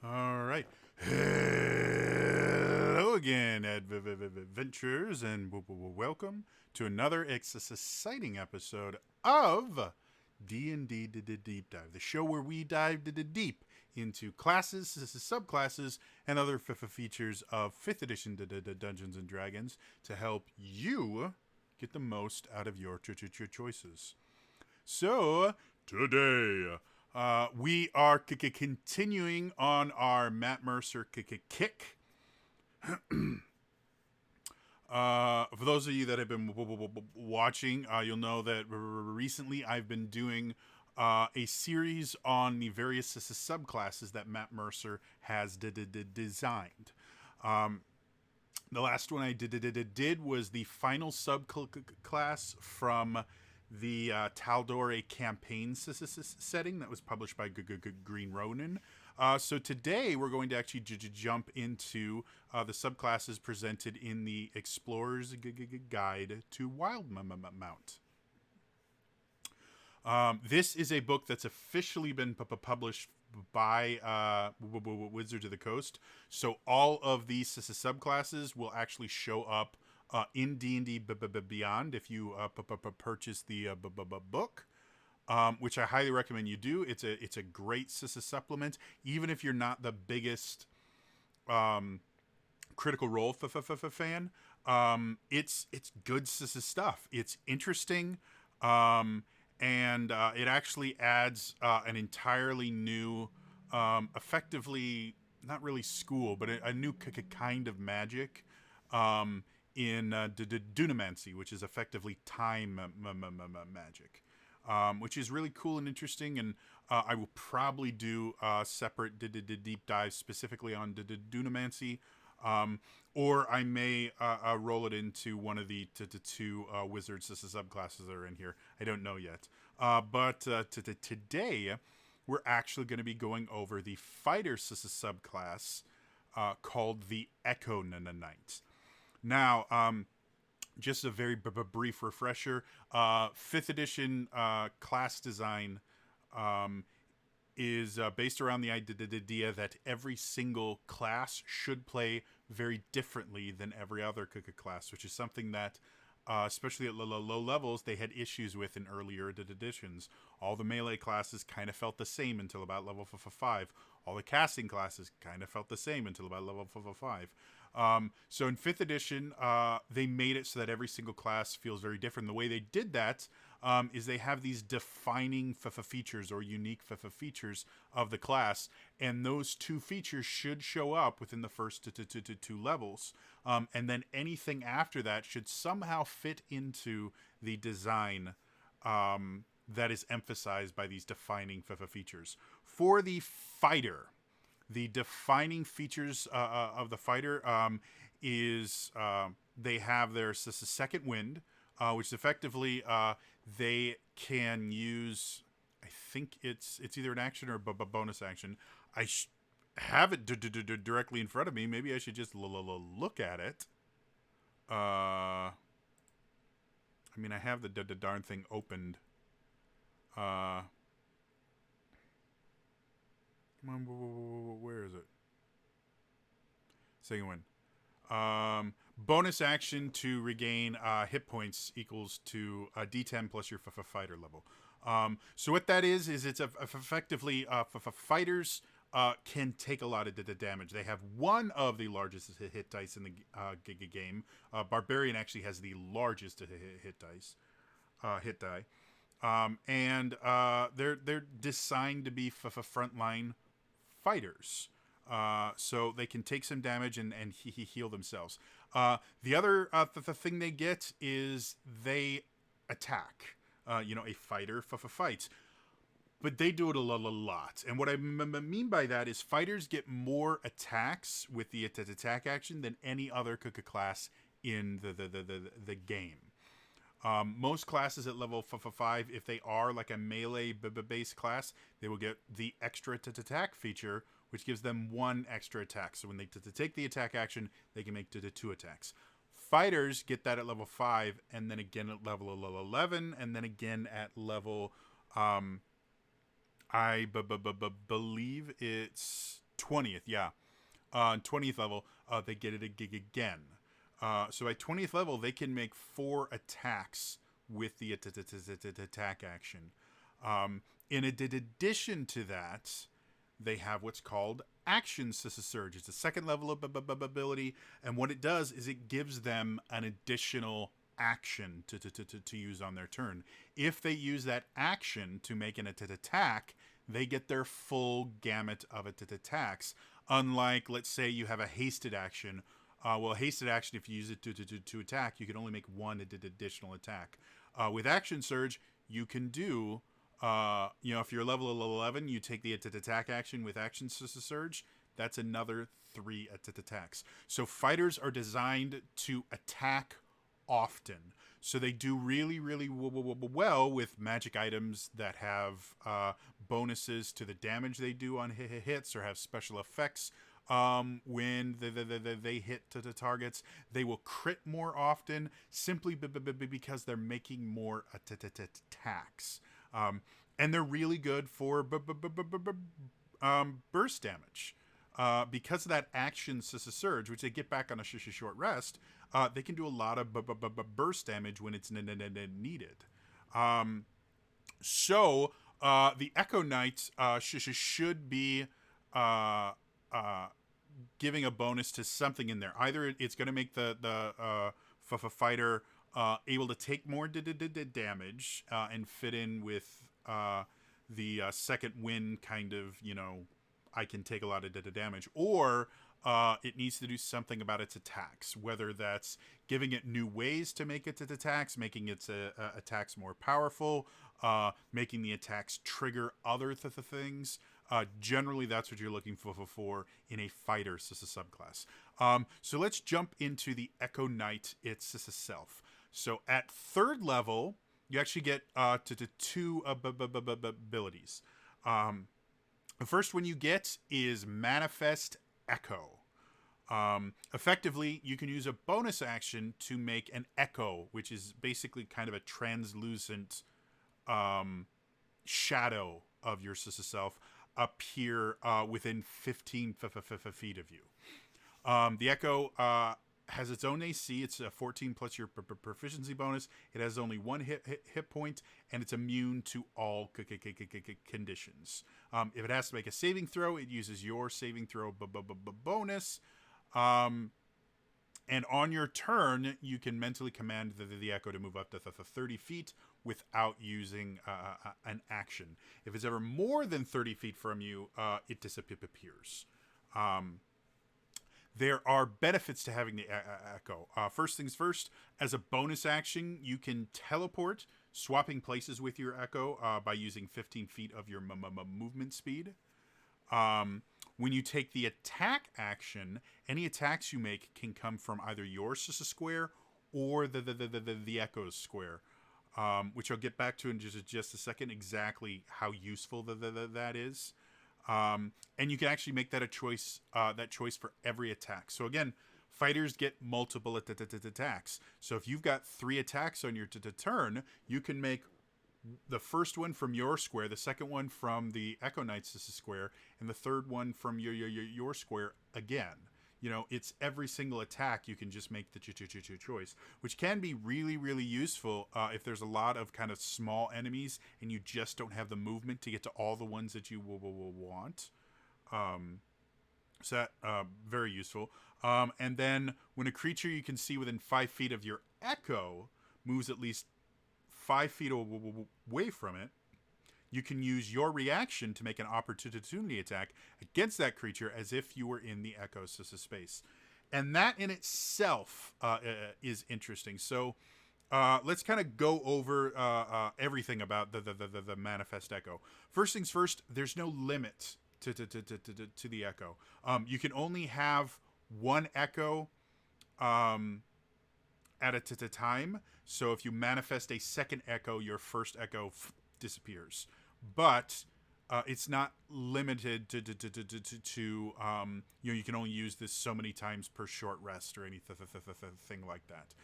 All right. Hello again, adventurers, and welcome to another exciting episode of D&D Deep Dive, the show where we dive deep into classes, subclasses, and other features of 5th edition Dungeons and Dragons to help you get the most out of your choices. So, today, we are continuing on our Matt Mercer kick. For those of you that have been watching, you'll know that recently I've been doing a series on the various subclasses that Matt Mercer has designed. The last one I did was the final subclass from the Taldore campaign setting that was published by Green Ronin. So today we're going to actually jump into the subclasses presented in the Explorer's Guide to Wildemount. This is a book that's officially been published by Wizards of the Coast. So all of these subclasses will actually show up in D&D Beyond if you purchase the book. Which I highly recommend you do. It's a great supplement, even if you're not the biggest Critical Role fan. It's good stuff. It's interesting, and it actually adds an entirely new, effectively not really school, but a new kind of magic. In Dunamancy, which is effectively time magic. Which is really cool and interesting. And I will probably do separate deep dives specifically on Dunamancy, or I may roll it into one of the two wizards subclasses that are in here. I don't know yet. But today, we're actually going to be going over the fighter subclass called the Echo Knight. Now, just a very brief refresher. 5th edition class design is based around the idea that every single class should play very differently than every other class, which is something that, especially at low levels, they had issues with in earlier editions. All the melee classes kind of felt the same until about level 5. All the casting classes kind of felt the same until about level 5. So in 5th edition, they made it so that every single class feels very different. The way they did that is they have these defining features or unique features of the class, and those two features should show up within the first two levels. And then anything after that should somehow fit into the design that is emphasized by these defining features. For the fighter, the defining features of the fighter is they have their second wind, which is effectively they can use. I think it's either an action or a bonus action. I have it directly in front of me. Maybe I should just look at it. I mean, I have the darn thing opened. Come on, where is it? Second win. Bonus action to regain hit points equals to D10 plus your fighter level. So what that is it's effectively fighters can take a lot of damage. They have one of the largest hit dice in the game. Barbarian actually has the largest hit die. And they're designed to be frontline fighters. So they can take some damage and heal themselves. The other thing they get is they attack. A fighter fights. But they do it a lot. And what I mean by that is fighters get more attacks with the attack action than any other class in the game. Most classes at level 5, if they are like a melee base class, they will get the extra attack feature, which gives them one extra attack. So when they take the attack action, they can make two attacks. Fighters get that at level 5, and then again at level 11, and then again at level, I believe it's 20th, yeah. 20th level, they get it again. So at 20th level, they can make 4 attacks with the attack action. In addition to that, they have what's called Action Surge. It's a second level of ability, and what it does is it gives them an additional action to use on their turn. If they use that action to make an attack, they get their full gamut of attacks. Unlike, let's say, you have a hasted action. Hasted action, if you use it to attack, you can only make 1 additional attack. With Action Surge, you can do, if you're level 11, you take the attack action with Action Surge. That's another 3 attacks. So fighters are designed to attack often. So they do really, really well with magic items that have bonuses to the damage they do on hits, or have special effects when they hit to the targets. They will crit more often simply because they're making more attacks. And they're really good for burst damage. Because of that Action Surge, which they get back on a short rest, they can do a lot of burst damage when it's needed. So the Echo Knight should be giving a bonus to something in there. Either it's going to make the fighter able to take more damage and fit in with the second wind kind of, I can take a lot of damage, or it needs to do something about its attacks, whether that's giving it new ways to make its attacks, making its attacks more powerful, making the attacks trigger other things. Generally, that's what you're looking for in a fighter subclass. So let's jump into the Echo Knight itself. So at 3rd level, you actually get to 2 abilities. The first one you get is Manifest Echo. Effectively, you can use a bonus action to make an echo, which is basically kind of a translucent shadow of your self, appear within 15 feet of you. The echo has its own AC. It's a 14 plus your proficiency bonus. It has only 1 hit point, and it's immune to all conditions. If it has to make a saving throw, it uses your saving throw bonus. And on your turn, you can mentally command the echo to move up to 30 feet without using an action. If it's ever more than 30 feet from you, it disappears. There are benefits to having the echo. First things first, as a bonus action, you can teleport, swapping places with your echo by using 15 feet of your movement speed. When you take the attack action, any attacks you make can come from either your square or the echo's square, which I'll get back to in just a second, exactly how useful that is. And you can actually make that choice for every attack. So again, fighters get multiple attacks. So if you've got 3 attacks on your turn, you can make the first one from your square, the second one from the Echo Knight's square, and the third one from your square again. It's every single attack you can just make the choice, which can be really, really useful if there's a lot of kind of small enemies and you just don't have the movement to get to all the ones that you will want. So that very useful. And then when a creature you can see within 5 feet of your echo moves at least 5 feet away from it, you can use your reaction to make an opportunity attack against that creature as if you were in the echo space. And that in itself is interesting. So let's kind of go over everything about the Manifest Echo. First things first, there's no limit to the echo. You can only have 1 echo at a time. So if you manifest a second echo, your first echo disappears. But it's not limited to you can only use this so many times per short rest or anything like that.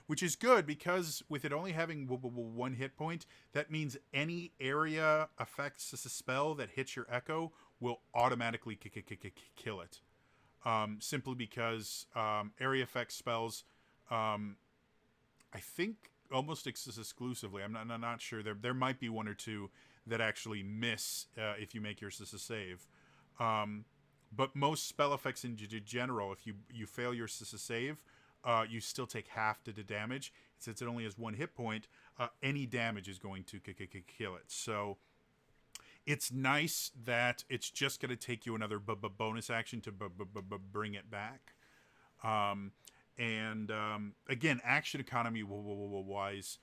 Which is good because with it only having 1 hit point, that means any area effects a spell that hits your echo will automatically kill it. Simply because area effect spells, I think almost exclusively. I'm not sure. There might be one or two that actually miss if you make your save. But most spell effects in general, if you fail your save, you still take half the damage. Since it only has 1 hit point, any damage is going to kill it. So it's nice that it's just going to take you another bonus action to bring it back. Again, action economy wise,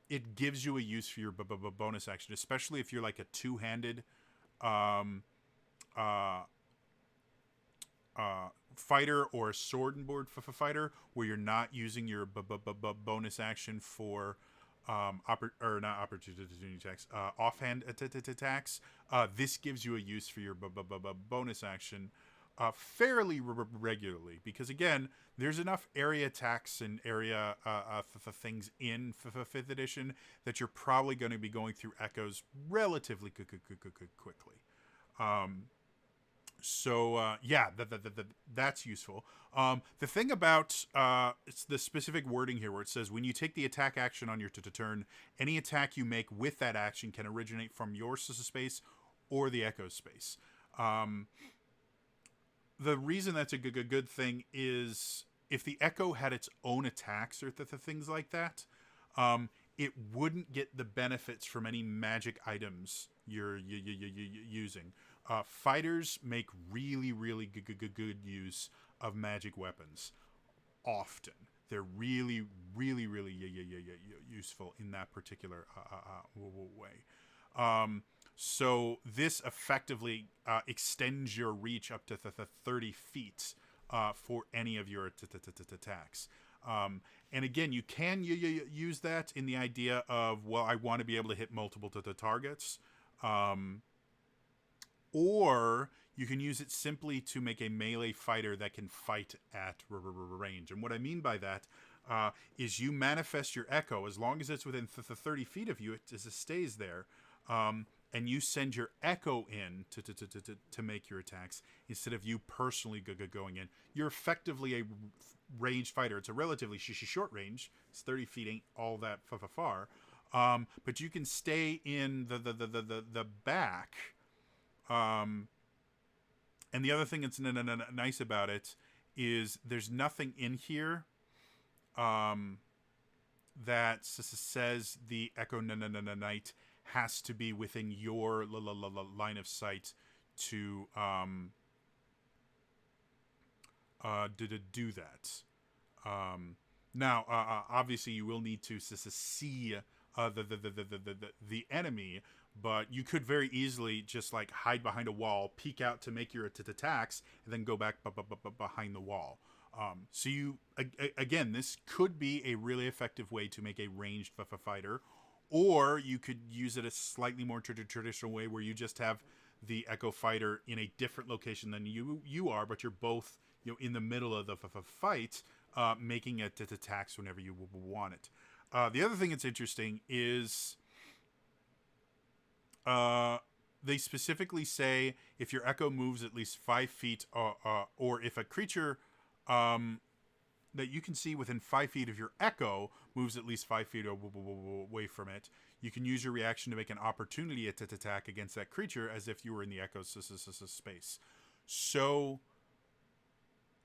it gives you a use for your bonus action, especially if you're like a two-handed fighter or a sword and board fighter, where you're not using your bonus action for not opportunity attacks, offhand attacks. This gives you a use for your bonus action fairly regularly, because again, there's enough area attacks and area things in 5th edition that you're probably going to be going through echoes relatively quickly. That's useful. The thing about it's the specific wording here where it says, when you take the attack action on your turn, any attack you make with that action can originate from your space or the echo space. The reason that's a good thing is if the echo had its own attacks or things like that, it wouldn't get the benefits from any magic items you're using. Fighters make really good use of magic weapons. Often, they're really useful in that particular way. So this effectively extends your reach up to 30 feet for any of your attacks. And again, you can use that in the idea of, well, I want to be able to hit multiple targets. Or you can use it simply to make a melee fighter that can fight at range. And what I mean by that is you manifest your echo. As long as it's within 30 feet of you, it just stays there. And you send your echo in to make your attacks instead of you personally going in. You're effectively a ranged fighter. It's a relatively short range. It's 30 feet, ain't all that far. But you can stay in the back. And the other thing that's nice about it is there's nothing in here that says the Echo Knight has to be within your line of sight to do that. Now, obviously, you will need to see the enemy, but you could very easily just like hide behind a wall, peek out to make your attacks, and then go back behind the wall. So you again, this could be a really effective way to make a ranged fighter, or you could use it a slightly more traditional way where you just have the Echo fighter in a different location than you are, but you're both in the middle of the fight, making it attacks whenever you want it. The other thing that's interesting is they specifically say if your Echo moves at least 5 feet, or if a creature that you can see within 5 feet of your Echo moves at least 5 feet away from it, you can use your reaction to make an opportunity attack against that creature as if you were in the Echo space. So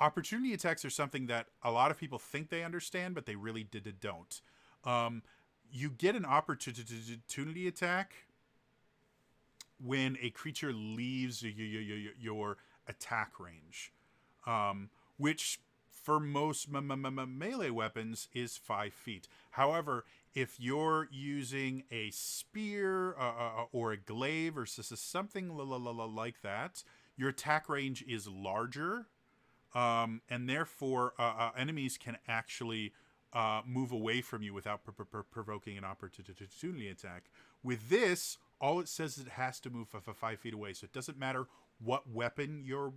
opportunity attacks are something that a lot of people think they understand, but they really don't. You get an opportunity attack when a creature leaves your attack range, which for most melee weapons is 5 feet. However, if you're using a spear or a glaive or something like that, your attack range is larger, and therefore enemies can actually move away from you without provoking an opportunity attack. With this, all it says is it has to move 5 feet away, so it doesn't matter what weapon you're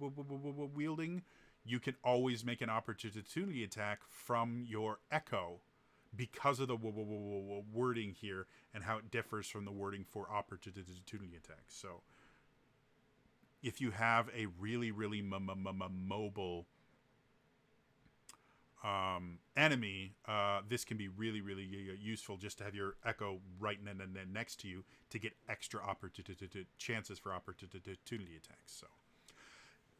wielding. You can always make an opportunity attack from your Echo because of the wording here and how it differs from the wording for opportunity attacks. So if you have a really mobile enemy, this can be really useful just to have your echo right next to you to get extra chances for opportunity attacks. So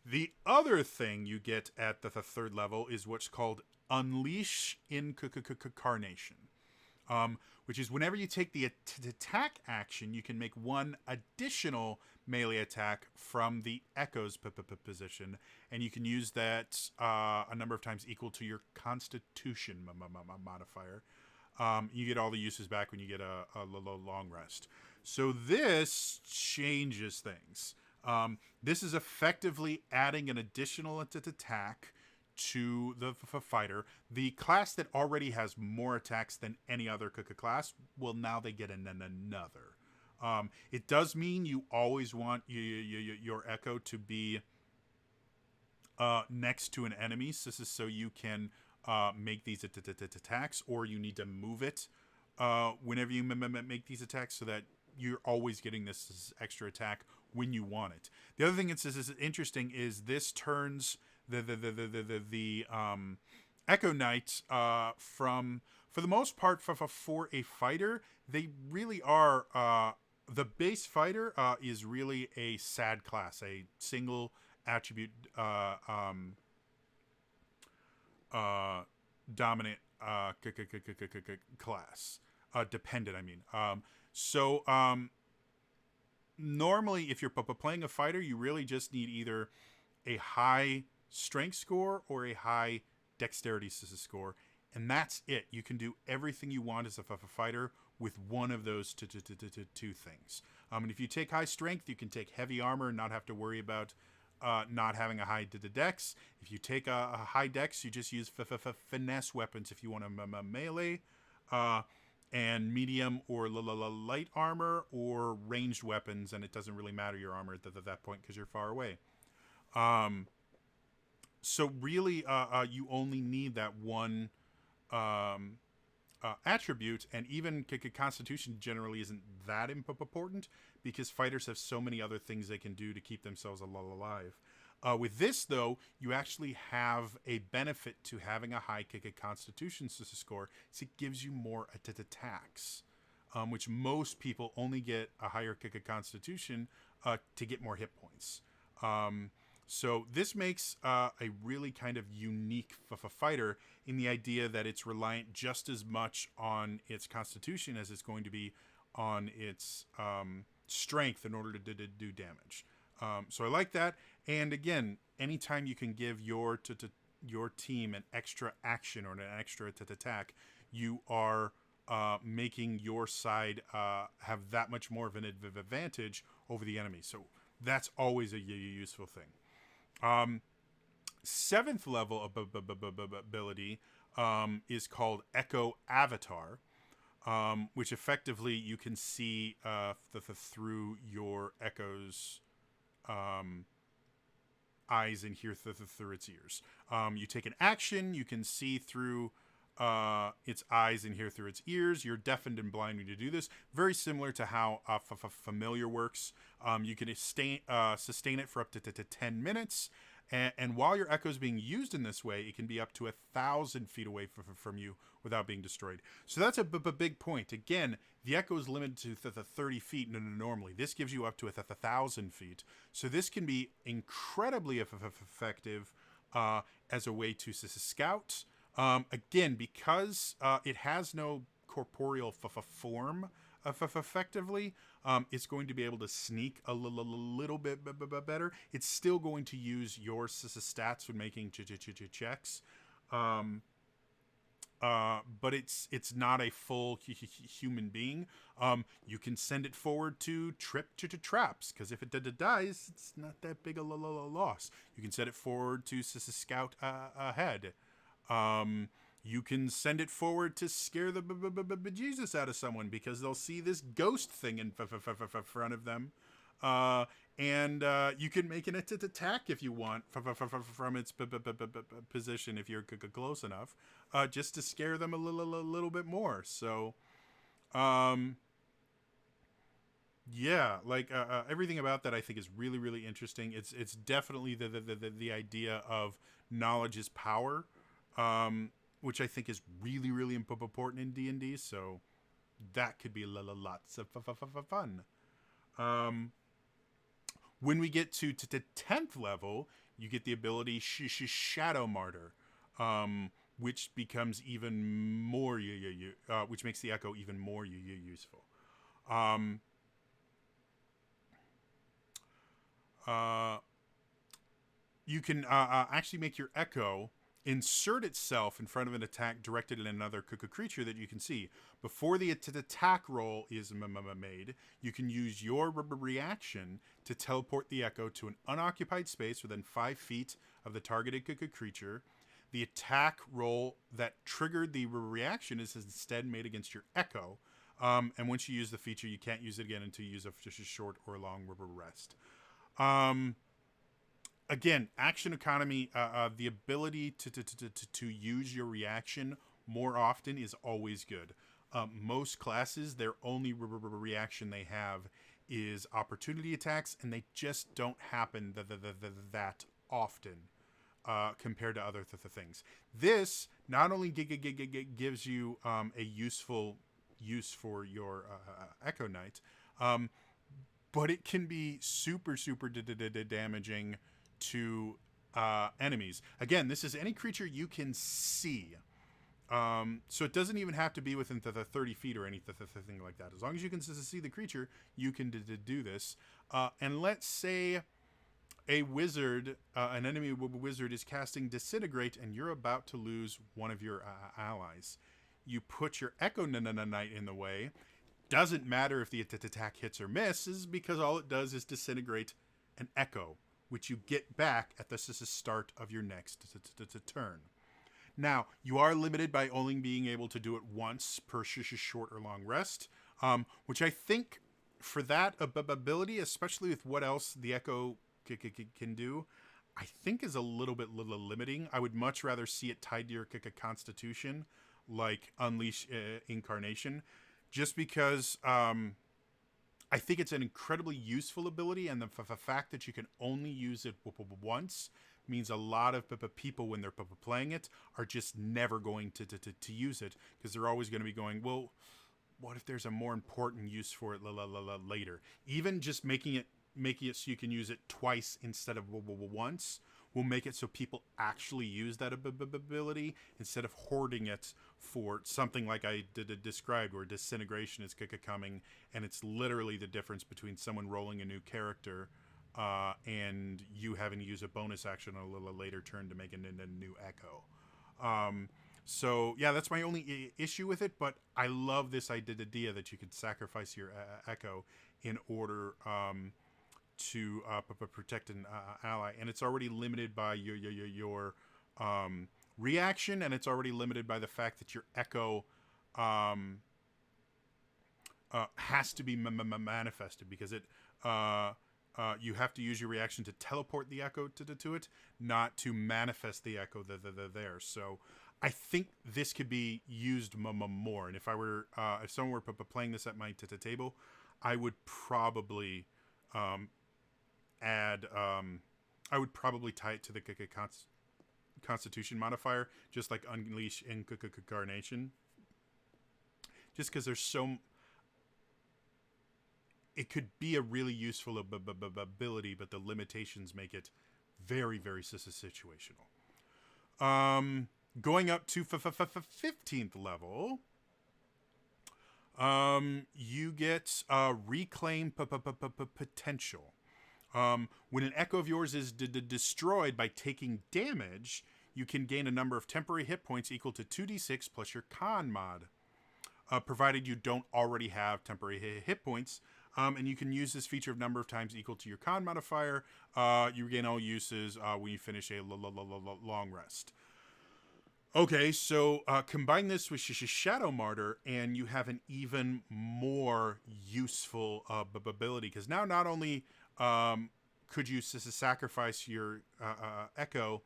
the other thing you get at the third level is what's called Unleash Incarnation, which is whenever you take the attack action, you can make one additional melee attack from the Echo's position, and you can use that a number of times equal to your Constitution modifier. You get all the uses back when you get a long rest. So this changes things. This is effectively adding an additional attack to the fighter. The class that already has more attacks than any other class, well, now they get another. It does mean you always want your Echo to be next to an enemy. So this is so you can make these attacks, or you need to move it whenever you make these attacks so that you're always getting this extra attack when you want it. The other thing that is interesting is this turns the Echo Knights from, for the most part, for a fighter, they really are the base fighter is really a sad class, a single attribute dominant class, dependent. I mean, normally, if you're playing a fighter, you really just need either a high strength score or a high dexterity score, and that's it. You can do everything you want as a fighter with one of those two things. And if you take high strength, you can take heavy armor and not have to worry about not having a high dex. If you take a high dex, you just use finesse weapons if you want to melee. And medium or light armor or ranged weapons, and it doesn't really matter your armor at that point because you're far away. So really, you only need that one attribute, and even Constitution generally isn't that important because fighters have so many other things they can do to keep themselves alive. With this, though, you actually have a benefit to having a high Constitution score, so it gives you more attacks, which most people only get a higher Constitution to get more hit points. So this makes a really kind of unique fighter in the idea that it's reliant just as much on its Constitution as it's going to be on its strength in order to do damage. So I like that. And again, anytime you can give your team an extra action or an extra attack, you are making your side have that much more of an advantage over the enemy. So that's always a useful thing. Seventh level of ability is called Echo Avatar, which effectively you can see through your Echo's eyes and hear through its ears. You take an action, you can see through its eyes and hear through its ears. You're deafened and blind when you do this. Very similar to how Familiar works. You can sustain it for up to 10 minutes. And while your Echo is being used in this way, it can be up to 1,000 feet away from you without being destroyed. So that's a big point. Again, the Echo is limited to 30 feet normally. This gives you up to 1,000 feet. So this can be incredibly effective as a way to scout. Again, because it has no corporeal form effectively, it's going to be able to sneak a little bit better. It's still going to use your stats when making checks, but it's not a full human being. You can send it forward to trip traps, because if it dies, it's not that big a loss. You can set it forward to scout ahead. You can send it forward to scare the bejesus out of someone because they'll see this ghost thing in front of them. And you can make an attack if you want from its position if you're close enough, just to scare them a little bit more. So Yeah, like everything about that I think is really really interesting. It's definitely the idea of knowledge is power, um, which I think is really really important in D&D. So that could be lots of fun. Um, when we get to the 10th level, you get the ability Shadow Martyr, which becomes even more which makes the echo even more useful. Um, uh, you can actually make your echo insert itself in front of an attack directed at another creature that you can see. Before the attack roll is made, you can use your reaction to teleport the echo to an unoccupied space within 5 feet of the targeted creature. The attack roll that triggered the reaction is instead made against your echo. And once you use the feature, you can't use it again until you use just a short or long rest. Again, action economy, the ability to use your reaction more often is always good. Most classes, their only reaction they have is opportunity attacks, and they just don't happen that often compared to other things. This not only gives you a useful use for your Echo Knight, um, but it can be super damaging to enemies. Again, this is any creature you can see. So it doesn't even have to be within the 30 feet or anything like that. As long as you can see the creature, you can do this. And let's say a wizard, an enemy wizard is casting Disintegrate, and you're about to lose one of your allies. You put your Echo Knight in the way. Doesn't matter if the attack hits or misses, because all it does is disintegrate an echo, which you get back at the start of your next turn. Now, you are limited by only being able to do it once per short or long rest, which I think for that ability, especially with what else the echo can do, I think is a little bit limiting. I would much rather see it tied to your constitution, like Unleash Incarnation, just because I think it's an incredibly useful ability, and the fact that you can only use it once means a lot of people, when they're playing it, are just never going to use it, because they're always going to be going, well, what if there's a more important use for it later? Even just making it so you can use it twice instead of once will make it so people actually use that ability instead of hoarding it for something like I described, where disintegration is coming, and it's literally the difference between someone rolling a new character and you having to use a bonus action on a little later turn to make a new echo. So yeah, that's my only issue with it, but I love this idea that you could sacrifice your echo in order to protect an ally, and it's already limited by your reaction, and it's already limited by the fact that your echo has to be manifested, because it you have to use your reaction to teleport the echo to it, not to manifest the echo there. So I think this could be used more. And if I were if someone were playing this at my table, I would probably add I would probably tie it to the Constitution modifier, just like Unleash Incarnation, just because there's so it could be a really useful ability, but the limitations make it very situational. Going up to 15th level, you get Reclaim Potential. When an echo of yours is destroyed by taking damage, you can gain a number of temporary hit points equal to 2d6 plus your con mod, provided you don't already have temporary hit points. And you can use this feature a number of times equal to your con modifier. You gain all uses when you finish a long rest. Okay, so combine this with Shadow Martyr, and you have an even more useful ability, because now not only could you sacrifice your echo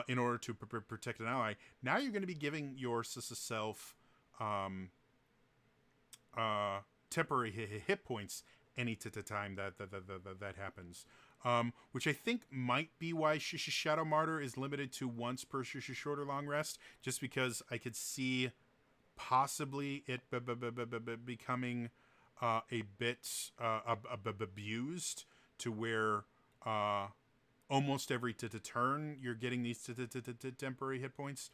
in order to protect an ally, now you're going to be giving yourself temporary hit points any time that happens. Which I think might be why Shadow Martyr is limited to once per short or long rest, just because I could see possibly it becoming a bit abused to where almost every turn you're getting these temporary hit points.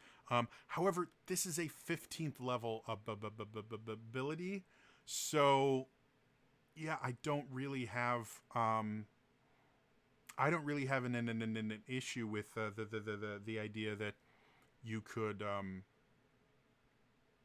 However, this is a 15th level ability, so yeah, I don't really have an issue with the idea that you could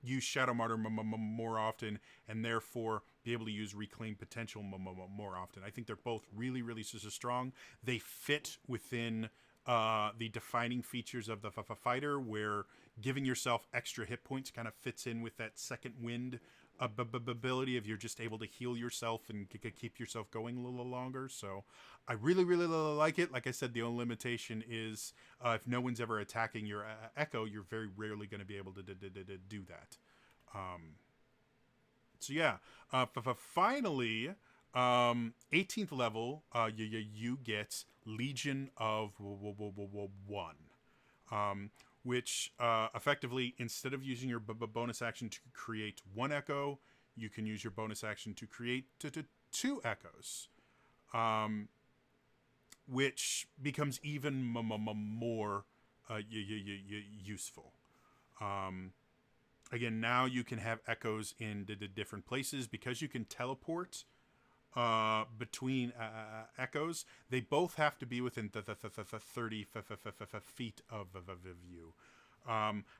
use Shadow Martyr more often, and therefore be able to use Reclaim Potential more often. I think they're both really, really strong. They fit within the defining features of the fighter, where giving yourself extra hit points kind of fits in with that second wind ability of you're just able to heal yourself and keep yourself going a little longer. So I really, really like it. Like I said, the only limitation is if no one's ever attacking your Echo, you're very rarely going to be able to do that. So yeah, finally, 18th level, you get Legion of One. Which effectively, instead of using your bonus action to create one Echo, you can use your bonus action to create two Echoes, which becomes even more useful. Again, now you can have Echoes in different places because you can teleport between Echoes. They both have to be within 30 feet of you.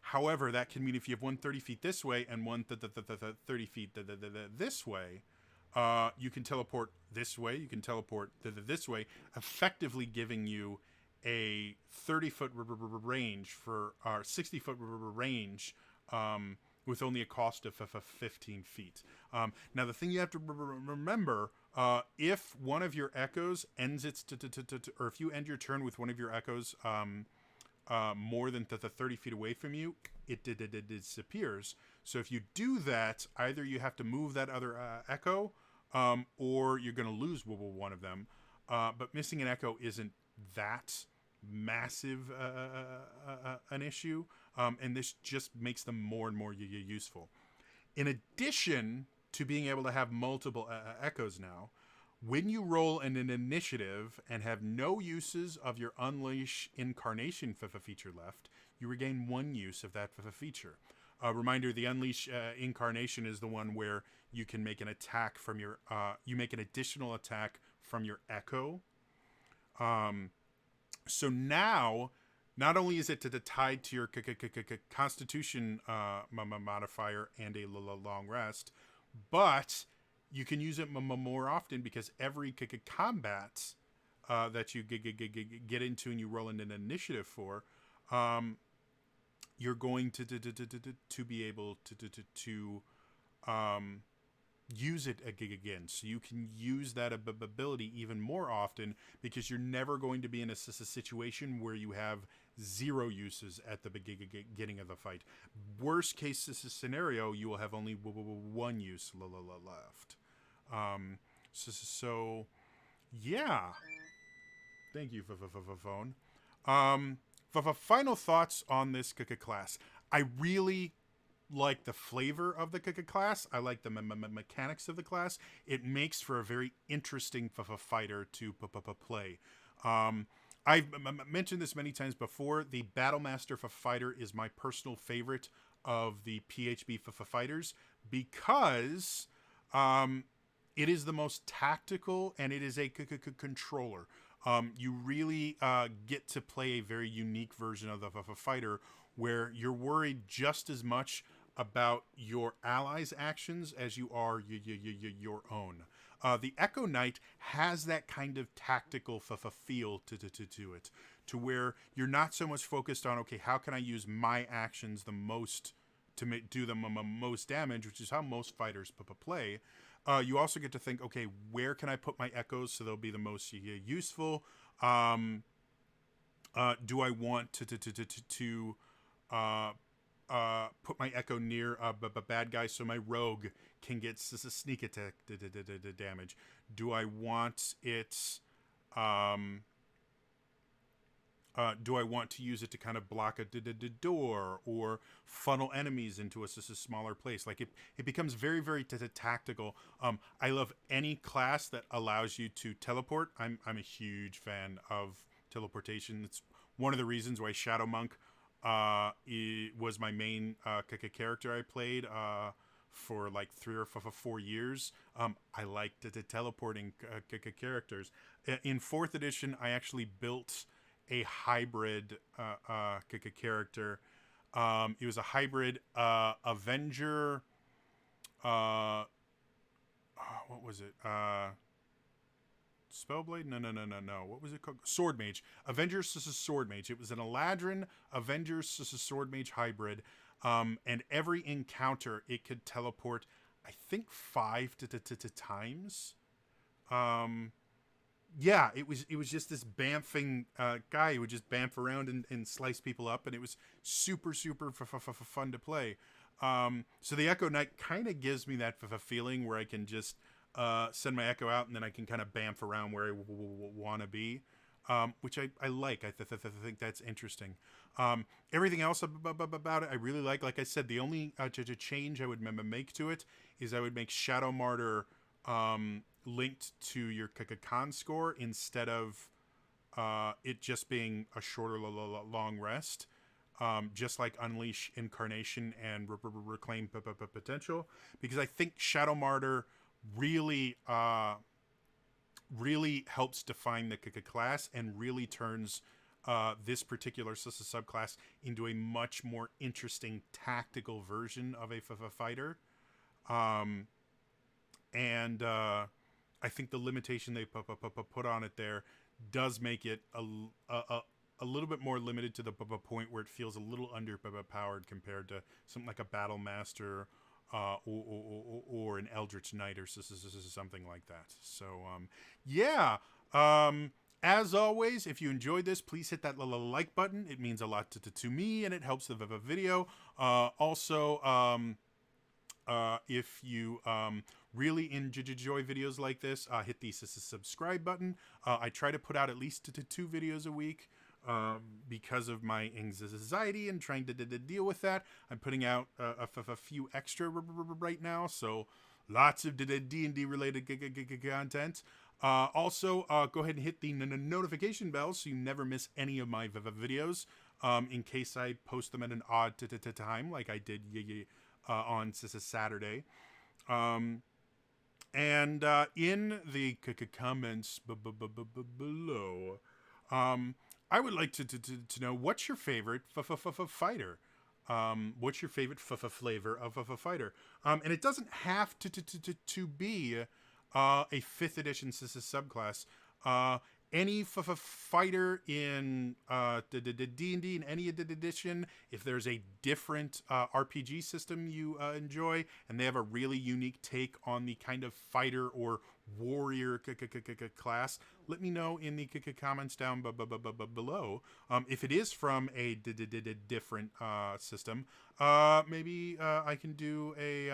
However, that can mean if you have one 30 feet this way and one 30 feet this way, you can teleport this way, you can teleport this way, effectively giving you a 30-foot range for our 60-foot range with only a cost of 15 feet. Now, the thing you have to remember, if one of your Echoes ends its, or if you end your turn with one of your Echoes more than 30 feet away from you, it disappears. So if you do that, either you have to move that other Echo, or you're going to lose one of them. But missing an Echo isn't that massive an issue, and this just makes them more and more useful. In addition to being able to have multiple Echoes now, when you roll an initiative and have no uses of your Unleash Incarnation feature left, you regain one use of that feature. Reminder, the Unleash Incarnation is the one where you can make an attack from your, you make an additional attack from your Echo. So now, not only is it tied to your Constitution modifier and a long rest, but you can use it more often because every combat that you get into and you roll in an initiative for, you're going to be able to use it again. So you can use that ability even more often because you're never going to be in a situation where you have zero uses at the beginning of the fight. Worst case scenario, you will have only one use left. So yeah. Thank you, phone. Final thoughts on this class. I really like the flavor of the class. I like the mechanics of the class. It makes for a very interesting fighter to play. I've mentioned this many times before. The Battlemaster fighter is my personal favorite of the PHB fighters because it is the most tactical and it is a controller. You really get to play a very unique version of the fighter where you're worried just as much about your allies' actions as you are your own. The Echo Knight has that kind of tactical feel to it, to where you're not so much focused on, okay, how can I use my actions the most to do the most damage, which is how most fighters play. You also get to think, okay, where can I put my Echoes so they'll be the most useful? Do I want to put my Echo near a bad guy so my rogue can get sneak attack damage? Do I want it? Um, do I want to use it to kind of block a door or funnel enemies into a smaller place? Like it becomes very, very tactical. I love any class that allows you to teleport. I'm a huge fan of teleportation. It's one of the reasons why Shadow Monk was my main character I played for like 3 or 4 years. I liked teleporting characters. In 4th edition, I actually built a hybrid character. It was a hybrid Avenger. What was it? Spellblade? No. What was it called? Sword Mage. Avengers Sword Mage. It was an Eladrin Avengers Sword Mage hybrid. And every encounter it could teleport, I think 5 times. Yeah, it was just this bamfing guy who would just bamf around and slice people up, and it was super fun to play. So the Echo Knight kind of gives me that feeling where I can just send my Echo out and then I can kind of bamf around where I want to be, which I like. I think that's interesting. Everything else about it I really like. Like I said, the only change I would make to it is I would make Shadow Martyr linked to your con score instead of it just being a shorter long rest, just like Unleash Incarnation and Reclaim Potential, because I think Shadow Martyr really really helps define the class and really turns this particular subclass into a much more interesting tactical version of a fighter. And I think the limitation they put on it there does make it a little bit more limited to the point where it feels a little underpowered compared to something like a Battle Master or an Eldritch Knight or something like that. So, yeah. As always, if you enjoyed this, please hit that little like button. It means a lot to me, and it helps the video. Also, if you really enjoy videos like this, hit the subscribe button. I try to put out at least 2 videos a week because of my anxiety and trying to deal with that. I'm putting out a few extra right now, so lots of D&D related content. Also, go ahead and hit the notification bell so you never miss any of my videos in case I post them at an odd time like I did on Saturday. And in the comments below, I would like to know, what's your favorite fighter? What's your favorite flavor of a fighter? And it doesn't have to be a 5th edition subclass. Any fighter in the D&D in any edition, if there's a different RPG system you enjoy, and they have a really unique take on the kind of fighter or warrior class, let me know in the comments down below. If it is from a different system, maybe I can do a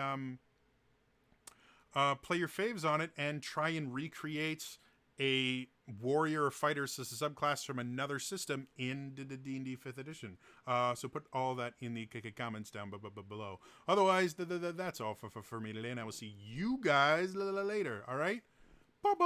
play your faves on it and try and recreate a warrior or fighter subclass from another system in the D&D 5th edition. So put all that in the comments down below. Otherwise, that's all for me today, and I will see you guys later. All right? Bye-bye!